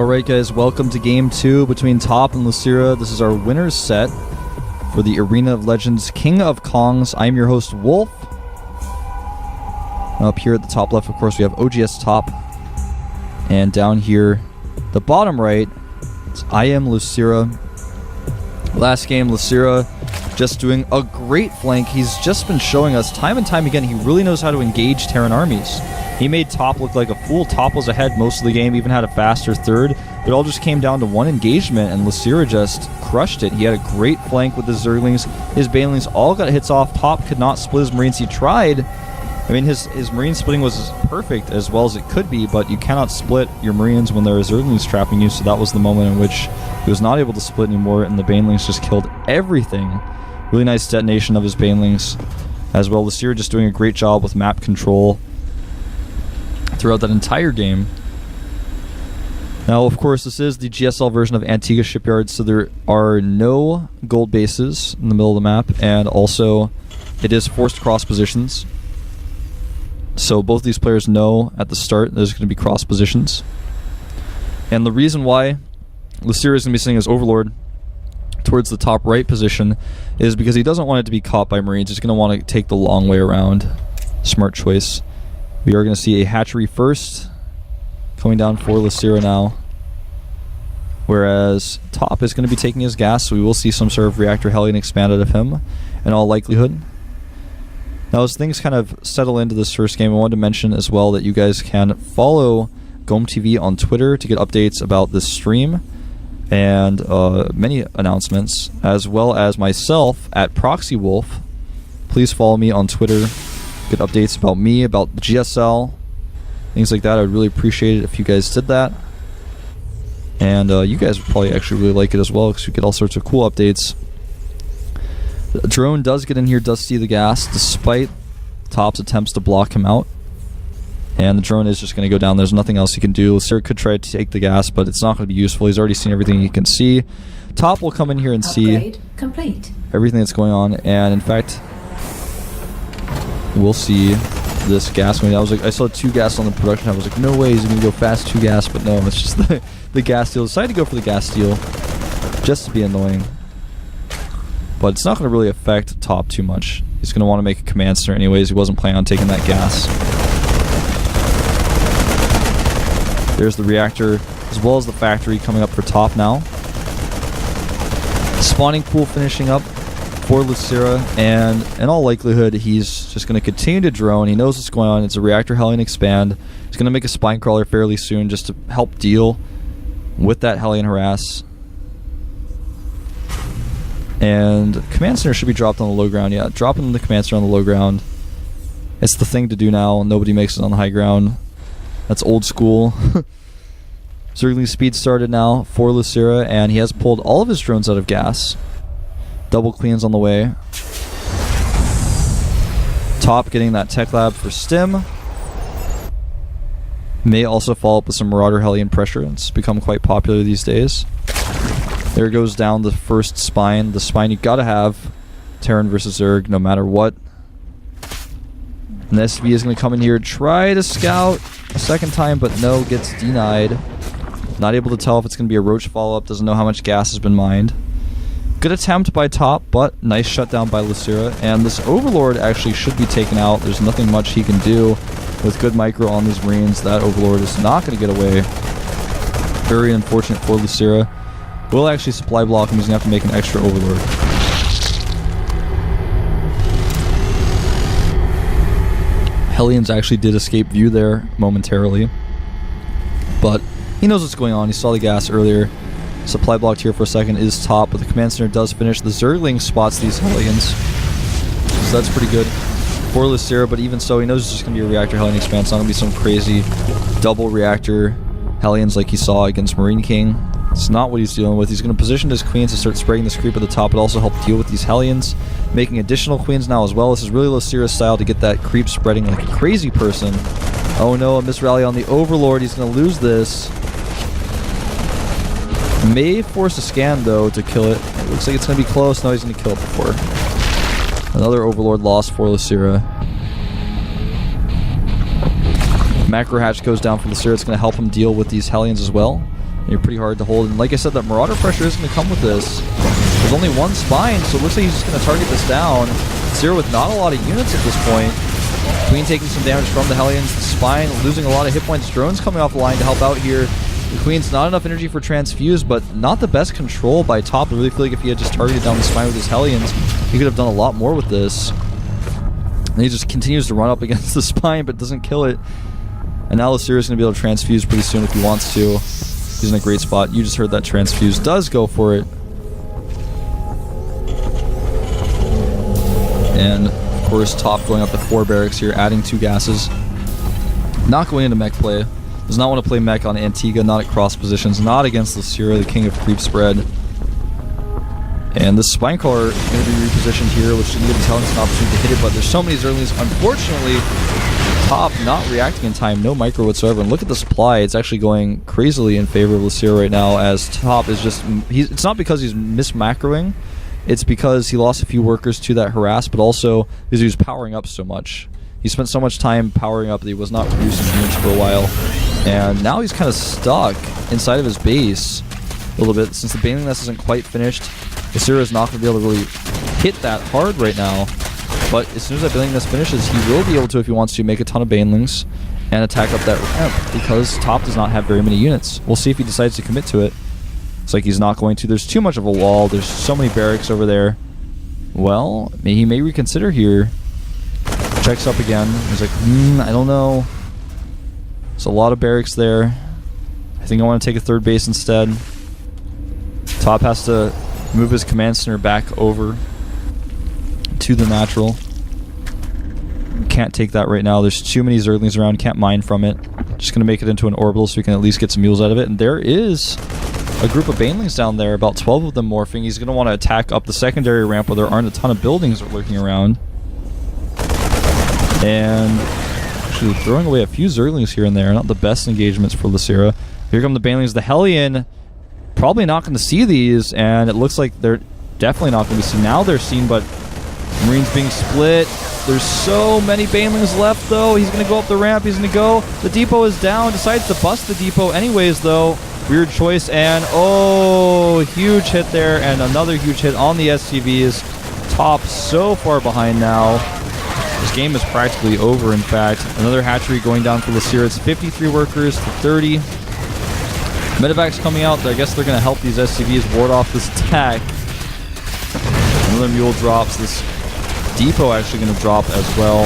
Alright guys, welcome to Game 2 between Top and LosirA. This is our winner's set for the Arena of Legends King of Kongs. I'm your host, Wolf. Up here at the top left, of course, we have OGS Top. And down here, the bottom right, it's I am LosirA. Last game, LosirA just doing a great flank. He's just been showing us time and time again he really knows how to engage Terran armies. He made Top look like a fool. Top was ahead most of the game, even had a faster third. But it all just came down to one engagement, and LosirA just crushed it. He had a great flank with his Zerglings. His Banelings all got hits off. Top could not split his Marines. He tried. I mean, his Marine splitting was perfect as well as it could be, but you cannot split your Marines when there are Zerglings trapping you, so that was the moment in which he was not able to split anymore, and the Banelings just killed everything. Really nice detonation of his Banelings as well. LosirA just doing a great job with map control throughout that entire game. Now, of course, this is the GSL version of Antigua Shipyard, so there are no gold bases in the middle of the map, and also it is forced cross positions. So both these players know at the start there's going to be cross positions. And the reason why LosirA is going to be sending his Overlord towards the top right position is because he doesn't want it to be caught by Marines. He's going to want to take the long way around. Smart choice. We are going to see a hatchery first coming down for LosirA now, whereas Top is going to be taking his gas, so we will see some sort of reactor Hellion expand out of him in all likelihood. Now, as things kind of settle into this first game, I wanted to mention as well that you guys can follow GOMTV on Twitter to get updates about this stream and many announcements, as well as myself at ProxyWolf. Please follow me on Twitter. Get updates about me, about the GSL, things like that. I would really appreciate it if you guys did that. And you guys would probably actually really like it as well, because you get all sorts of cool updates. The drone does get in here, does see the gas, despite Top's attempts to block him out. And the drone is just going to go down. There's nothing else he can do. LosirA could try to take the gas, but it's not going to be useful. He's already seen everything he can see. Top will come in here and see everything that's going on. And in fact, we'll see this gas going. I saw 2 gas on the production. I was like, no way he's going to go fast 2 gas, but no, it's just the gas steal. Decided to go for the gas steal just to be annoying. But it's not going to really affect Top too much. He's going to want to make a command center anyways. He wasn't planning on taking that gas. There's the reactor, as well as the factory coming up for Top now. Spawning pool finishing up for LosirA, and in all likelihood, he's just going to continue to drone. He knows what's going on. It's a reactor Hellion expand. He's going to make a spine crawler fairly soon just to help deal with that Hellion harass. And command center should be dropped on the low ground. Yeah, dropping the command center on the low ground. It's the thing to do now. Nobody makes it on the high ground. That's old school. Zergling speed started now for LosirA, and he has pulled all of his drones out of gas. Double cleans on the way. Top getting that tech lab for Stim. May also follow up with some Marauder Hellion pressure. It's become quite popular these days. There goes down the first spine. The spine you gotta have. Terran versus Zerg, no matter what. And the SV is going to come in here, try to scout a second time, but no, gets denied. Not able to tell if it's going to be a Roach follow-up, doesn't know how much gas has been mined. Good attempt by Top, but nice shutdown by LosirA. And this Overlord actually should be taken out. There's nothing much he can do with good micro on these Marines. That Overlord is not going to get away. Very unfortunate for LosirA. Will actually supply block him. He's going to have to make an extra Overlord. Hellions actually did escape view there momentarily, but he knows what's going on. He saw the gas earlier. Supply blocked here for a second is Top, but the command center does finish. The Zergling spots these Hellions, so that's pretty good for LosirA, but even so, he knows it's just going to be a reactor Hellion expand. It's not going to be some crazy double reactor Hellions like he saw against Marine King. It's not what he's dealing with. He's going to position his queens to start spraying this creep at the top. It also helped deal with these Hellions, making additional queens now as well. This is really LosirA's style to get that creep spreading like a crazy person. Oh no, a misrally on the Overlord. He's going to lose this. May force a scan though to kill it. It looks like it's going to be close. No, he's going to kill it before. Another Overlord loss for LosirA. Macro hatch goes down for LosirA. It's going to help him deal with these Hellions as well. You're pretty hard to hold. And like I said, that Marauder pressure is going to come with this. There's only one spine, so it looks like he's just going to target this down. Zero with not a lot of units at this point. Queen taking some damage from the Hellions. The spine losing a lot of hit points. Drones coming off the line to help out here. The Queen's not enough energy for Transfuse, but not the best control by Top. I really feel like if he had just targeted down the spine with his Hellions, he could have done a lot more with this. And he just continues to run up against the spine, but doesn't kill it. And now LosirA is going to be able to Transfuse pretty soon if he wants to. He's in a great spot. You just heard that Transfuse does go for it. And, of course, Top going up to 4 barracks here, adding 2 gases. Not going into mech play. Does not want to play mech on Antigua, not at cross positions, not against LosirA, the king of creep spread. And the Spine Crawler is going to be repositioned here, which should give the Talents an opportunity to hit it, but there's so many Zerlings. Unfortunately, Top not reacting in time, no micro whatsoever. And look at the supply, it's actually going crazily in favor of LosirA right now, as Top is just... it's not because he's mismacroing, it's because he lost a few workers to that harass, but also because he was powering up so much. He spent so much time powering up that he was not producing units for a while. And now he's kind of stuck inside of his base a little bit. Since the Baneling Nest isn't quite finished, LosirA is not going to be able to really hit that hard right now. But as soon as that Baneling Nest finishes, he will be able to, if he wants to, make a ton of Banelings and attack up that ramp, because Top does not have very many units. We'll see if he decides to commit to it. It's like he's not going to. There's too much of a wall. There's so many barracks over there. Well, he may reconsider here. Checks up again. He's like, I don't know. There's a lot of barracks there. I think I want to take a 3rd base instead. Top has to move his command center back over to the natural. Can't take that right now. There's too many Zerglings around. Can't mine from it. Just going to make it into an orbital so we can at least get some mules out of it. And there is a group of Banelings down there, about 12 of them morphing. He's going to want to attack up the secondary ramp where there aren't a ton of buildings lurking around. And actually throwing away a few Zerglings here and there. Not the best engagements for LosirA. Here come the Banelings. The Hellion probably not going to see these, and it looks like they're definitely not going to be seen. Now they're seen, but Marines being split. There's so many Banelings left, though. He's going to go up the ramp. He's going to go. The depot is down. Decides to bust the depot anyways, though. Weird choice, and oh, huge hit there, and another huge hit on the SCVs. Top so far behind now. This game is practically over, in fact. Another hatchery going down for LosirA. It's 53 workers to 30. Medevac's coming out. I guess they're going to help these SCVs ward off this attack. Another mule drops. This depot actually going to drop as well.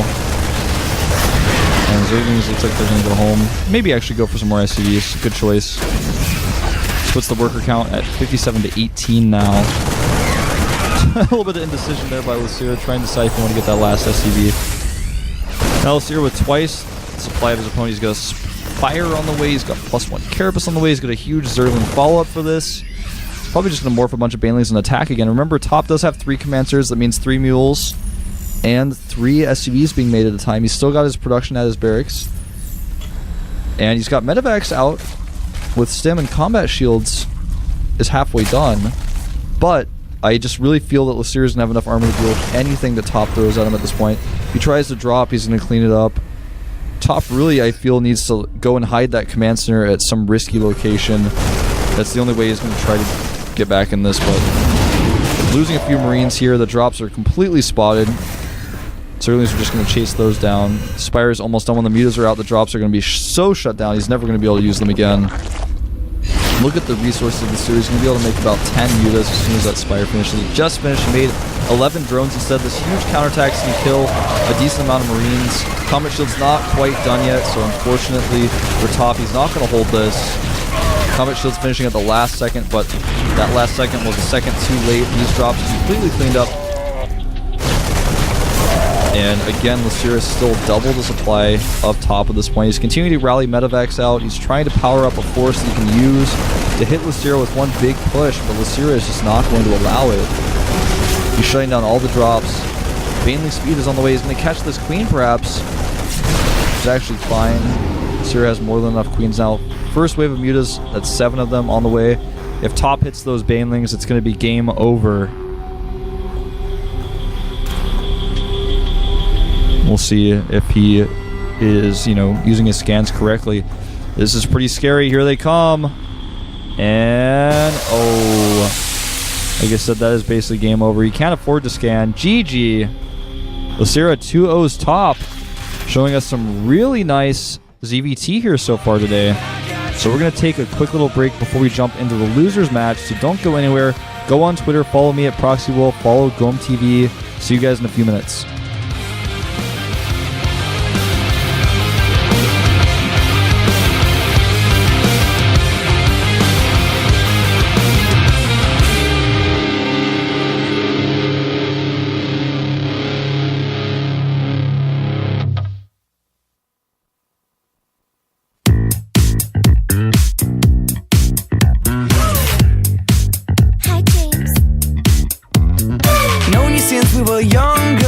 And Zerglings looks like they're going to go home. Maybe actually go for some more SCVs. Good choice. This puts the worker count at 57 to 18 now. A little bit of indecision there by LosirA, trying to decide if you want to get that last SCV. Now LosirA with twice the supply of his opponent. He's got a Spire on the way. He's got +1 Carapace on the way. He's got a huge Zergling follow-up for this. He's probably just going to morph a bunch of Banelings and attack again. Remember, Top does have 3 Commanders. That means 3 Mules and 3 SCVs being made at a time. He's still got his production at his barracks. And he's got Medevacs out with Stim, and Combat Shields is halfway done. But I just really feel that LosirA doesn't have enough armor to deal with anything that Top throws at him at this point. If he tries to drop, he's going to clean it up. Top really, I feel, needs to go and hide that command center at some risky location. That's the only way he's going to try to get back in this, but losing a few Marines here. The drops are completely spotted. Zerglings are just going to chase those down. Spire's almost done. When the mutas are out, the drops are going to be so shut down, he's never going to be able to use them again. Look at the resources of the series. He's going to be able to make about 10 mutas as soon as that Spire finishes. He just finished. He made 11 drones instead. This huge counterattack's going to kill a decent amount of Marines. Combat Shield's not quite done yet, so unfortunately for Top, he's not going to hold this. Combat Shield's finishing at the last second, but that last second was a second too late. These drops completely cleaned up. And again, LosirA still double the supply of Top at this point. He's continuing to rally Medevacs out. He's trying to power up a force that he can use to hit LosirA with one big push, but LosirA is just not going to allow it. He's shutting down all the drops. Baneling speed is on the way. He's going to catch this queen, perhaps. It's actually fine. LosirA has more than enough queens now. First wave of mutas, that's 7 of them on the way. If Top hits those Banelings, it's going to be game over. We'll see if he is, using his scans correctly. This is pretty scary. Here they come. And, like I said, that is basically game over. You can't afford to scan. GG. LosirA 2-0's top, showing us some really nice ZVT here so far today. So we're going to take a quick little break before we jump into the losers match, so don't go anywhere. Go on Twitter, follow me at ProxyWolf, follow GOMTV. See you guys in a few minutes. Known you since we were younger.